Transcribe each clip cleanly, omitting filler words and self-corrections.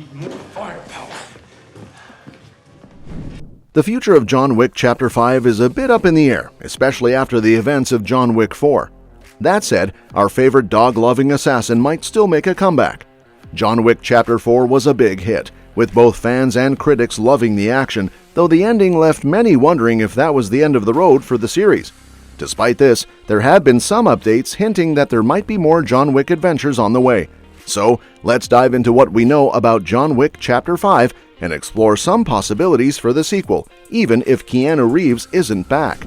need more firepower. The future of John Wick Chapter 5 is a bit up in the air, especially after the events of John Wick 4. That said, our favorite dog-loving assassin might still make a comeback. John Wick Chapter 4 was a big hit, with both fans and critics loving the action, though the ending left many wondering if that was the end of the road for the series. Despite this, there have been some updates hinting that there might be more John Wick adventures on the way. So, let's dive into what we know about John Wick Chapter 5 and explore some possibilities for the sequel, even if Keanu Reeves isn't back.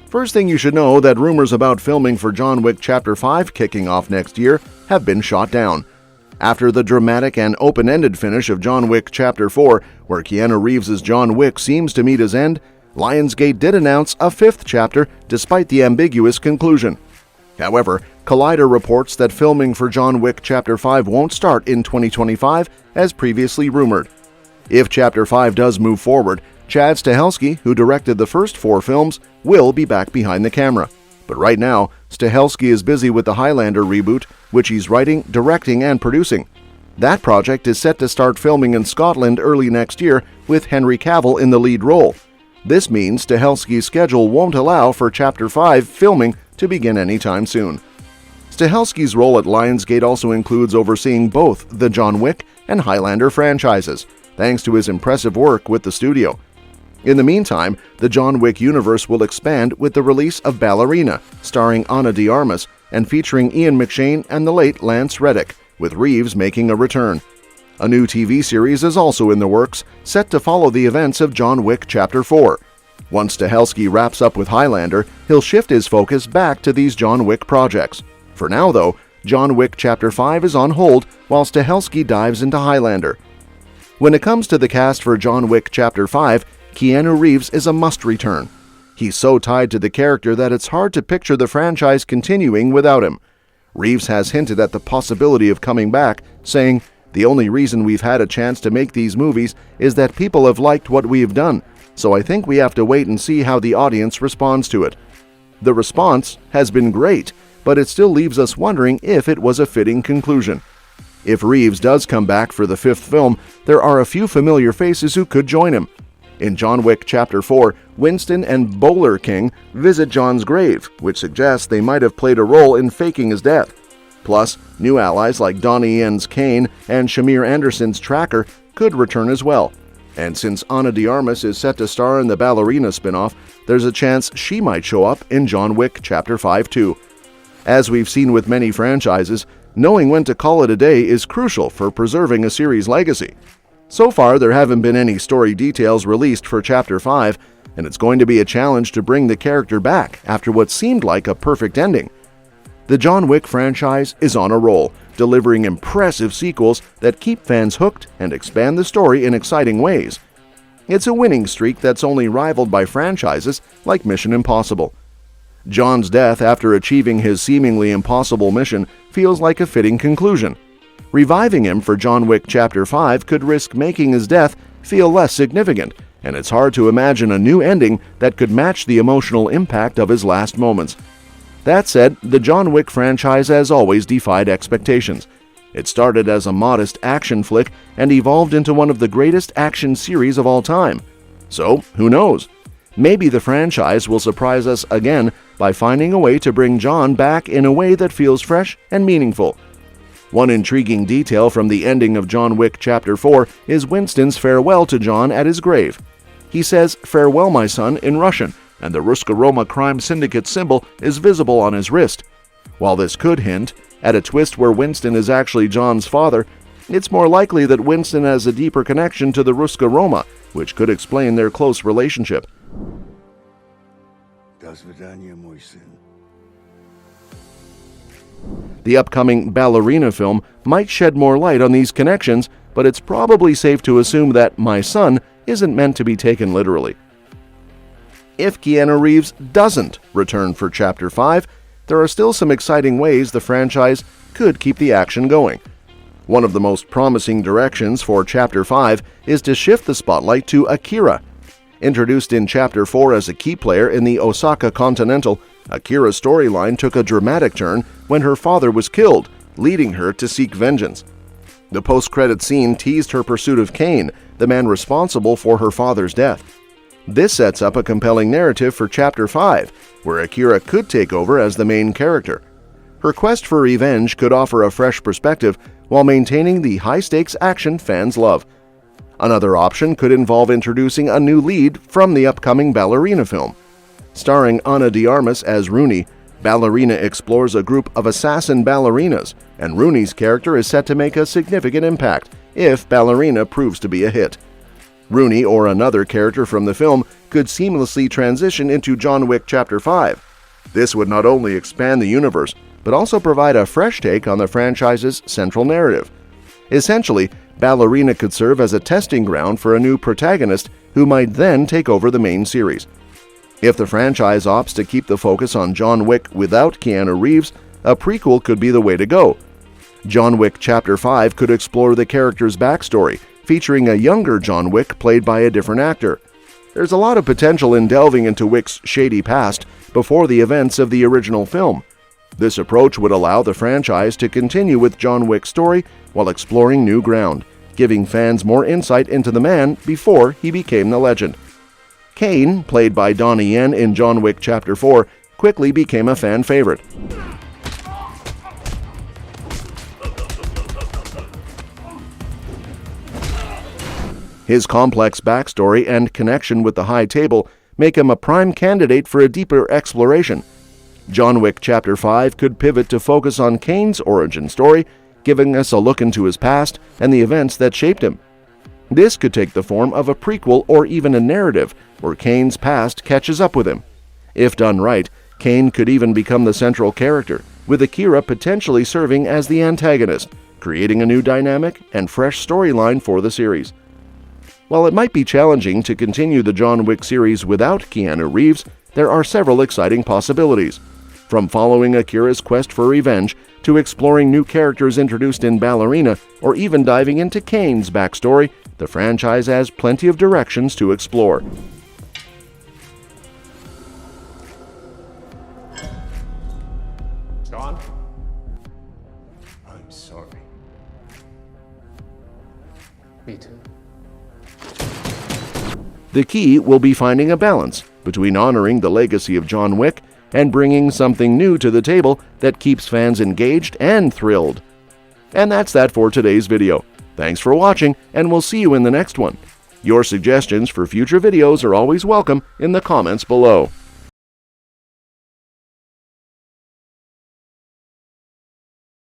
First thing you should know that rumors about filming for John Wick Chapter 5 kicking off next year have been shot down. After the dramatic and open-ended finish of John Wick Chapter 4, where Keanu Reeves' John Wick seems to meet his end, Lionsgate did announce a fifth chapter despite the ambiguous conclusion. However, Collider reports that filming for John Wick Chapter 5 won't start in 2025 as previously rumored. If Chapter 5 does move forward, Chad Stahelski, who directed the first 4 films, will be back behind the camera. But right now, Stahelski is busy with the Highlander reboot, which he's writing, directing, and producing. That project is set to start filming in Scotland early next year with Henry Cavill in the lead role. This means Stahelski's schedule won't allow for Chapter 5 filming to begin anytime soon. Stahelski's role at Lionsgate also includes overseeing both the John Wick and Highlander franchises, thanks to his impressive work with the studio. In the meantime, the John Wick universe will expand with the release of Ballerina, starring Ana de Armas and featuring Ian McShane and the late Lance Reddick, with Reeves making a return. A new TV series is also in the works, set to follow the events of John Wick Chapter 4. Once Stahelski wraps up with Highlander, he'll shift his focus back to these John Wick projects. For now, though, John Wick Chapter 5 is on hold while Stahelski dives into Highlander. When it comes to the cast for John Wick Chapter 5, Keanu Reeves is a must-return. He's so tied to the character that it's hard to picture the franchise continuing without him. Reeves has hinted at the possibility of coming back, saying, "The only reason we've had a chance to make these movies is that people have liked what we have done, so I think we have to wait and see how the audience responds to it." The response has been great, but it still leaves us wondering if it was a fitting conclusion. If Reeves does come back for the 5th film, there are a few familiar faces who could join him. In John Wick Chapter 4, Winston and Bowler King visit John's grave, which suggests they might have played a role in faking his death. Plus, new allies like Donnie Yen's Kane and Shamir Anderson's Tracker could return as well. And since Ana de Armas is set to star in the Ballerina spin-off, there's a chance she might show up in John Wick Chapter 5 too. As we've seen with many franchises, knowing when to call it a day is crucial for preserving a series' legacy. So far, there haven't been any story details released for Chapter 5, and it's going to be a challenge to bring the character back after what seemed like a perfect ending. The John Wick franchise is on a roll, delivering impressive sequels that keep fans hooked and expand the story in exciting ways. It's a winning streak that's only rivaled by franchises like Mission Impossible. John's death after achieving his seemingly impossible mission feels like a fitting conclusion. Reviving him for John Wick Chapter 5 could risk making his death feel less significant, and it's hard to imagine a new ending that could match the emotional impact of his last moments. That said, the John Wick franchise has always defied expectations. It started as a modest action flick and evolved into one of the greatest action series of all time. So, who knows? Maybe the franchise will surprise us again by finding a way to bring John back in a way that feels fresh and meaningful. One intriguing detail from the ending of John Wick Chapter 4 is Winston's farewell to John at his grave. He says, "Farewell, my son," in Russian, and the Ruska Roma crime syndicate symbol is visible on his wrist. While this could hint at a twist where Winston is actually John's father, it's more likely that Winston has a deeper connection to the Ruska Roma, which could explain their close relationship. The upcoming Ballerina film might shed more light on these connections, but it's probably safe to assume that "my son" isn't meant to be taken literally. If Keanu Reeves doesn't return for Chapter 5, there are still some exciting ways the franchise could keep the action going. One of the most promising directions for Chapter 5 is to shift the spotlight to Akira. Introduced in Chapter 4 as a key player in the Osaka Continental, Akira's storyline took a dramatic turn when her father was killed, leading her to seek vengeance. The post-credit scene teased her pursuit of Kane, the man responsible for her father's death. This sets up a compelling narrative for Chapter 5, where Akira could take over as the main character. Her quest for revenge could offer a fresh perspective while maintaining the high-stakes action fans love. Another option could involve introducing a new lead from the upcoming Ballerina film. Starring Ana de Armas as Rooney, Ballerina explores a group of assassin ballerinas, and Rooney's character is set to make a significant impact if Ballerina proves to be a hit. Rooney or another character from the film could seamlessly transition into John Wick Chapter 5. This would not only expand the universe, but also provide a fresh take on the franchise's central narrative. Essentially, Ballerina could serve as a testing ground for a new protagonist who might then take over the main series. If the franchise opts to keep the focus on John Wick without Keanu Reeves, a prequel could be the way to go. John Wick Chapter 5 could explore the character's backstory, featuring a younger John Wick played by a different actor. There's a lot of potential in delving into Wick's shady past before the events of the original film. This approach would allow the franchise to continue with John Wick's story while exploring new ground, giving fans more insight into the man before he became the legend. Kane, played by Donnie Yen in John Wick Chapter 4, quickly became a fan favorite. His complex backstory and connection with the High Table make him a prime candidate for a deeper exploration. John Wick Chapter 5 could pivot to focus on Kane's origin story, giving us a look into his past and the events that shaped him. This could take the form of a prequel or even a narrative where Kane's past catches up with him. If done right, Kane could even become the central character, with Akira potentially serving as the antagonist, creating a new dynamic and fresh storyline for the series. While it might be challenging to continue the John Wick series without Keanu Reeves, there are several exciting possibilities. From following Akira's quest for revenge to exploring new characters introduced in Ballerina, or even diving into Kane's backstory, the franchise has plenty of directions to explore. John? I'm sorry. Me too. The key will be finding a balance between honoring the legacy of John Wick and bringing something new to the table that keeps fans engaged and thrilled. And that's that for today's video. Thanks for watching, and we'll see you in the next one. Your suggestions for future videos are always welcome in the comments below.